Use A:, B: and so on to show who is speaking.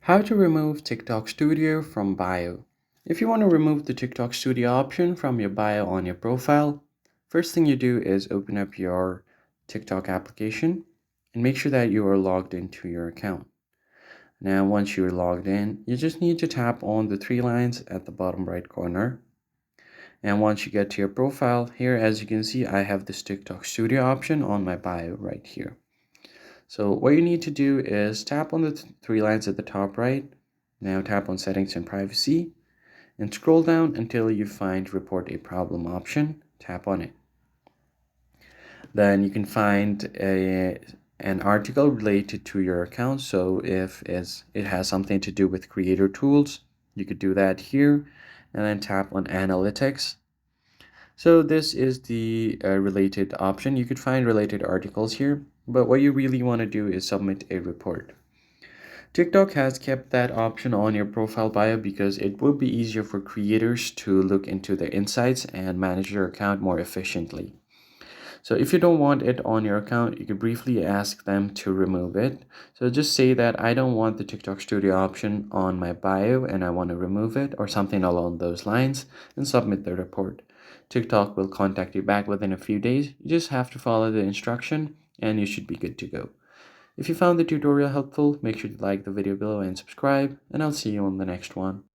A: How to remove TikTok Studio from bio. If you want to remove the TikTok Studio option from your bio on your profile, first thing you do is open up your TikTok application and make sure that you are logged into your account. Now, once you're logged in, you just need to tap on the three lines at the bottom right corner. And once you get to your profile, here as you can see, I have this TikTok Studio option on my bio right here. So what you need to do is tap on the three lines at the top right. Now tap on Settings and Privacy and scroll down until you find Report a Problem option. Tap on it. Then you can find an article related to your account. So if it has something to do with creator tools, you could do that here and then tap on Analytics. So this is the related option. You could find related articles here, but what you really want to do is submit a report. TikTok has kept that option on your profile bio because it will be easier for creators to look into their insights and manage your account more efficiently. So if you don't want it on your account, you can briefly ask them to remove it. So just say that I don't want the TikTok Studio option on my bio and I want to remove it or something along those lines and submit the report. TikTok will contact you back within a few days. You just have to follow the instruction and you should be good to go. If you found the tutorial helpful, make sure to like the video below and subscribe, and I'll see you on the next one.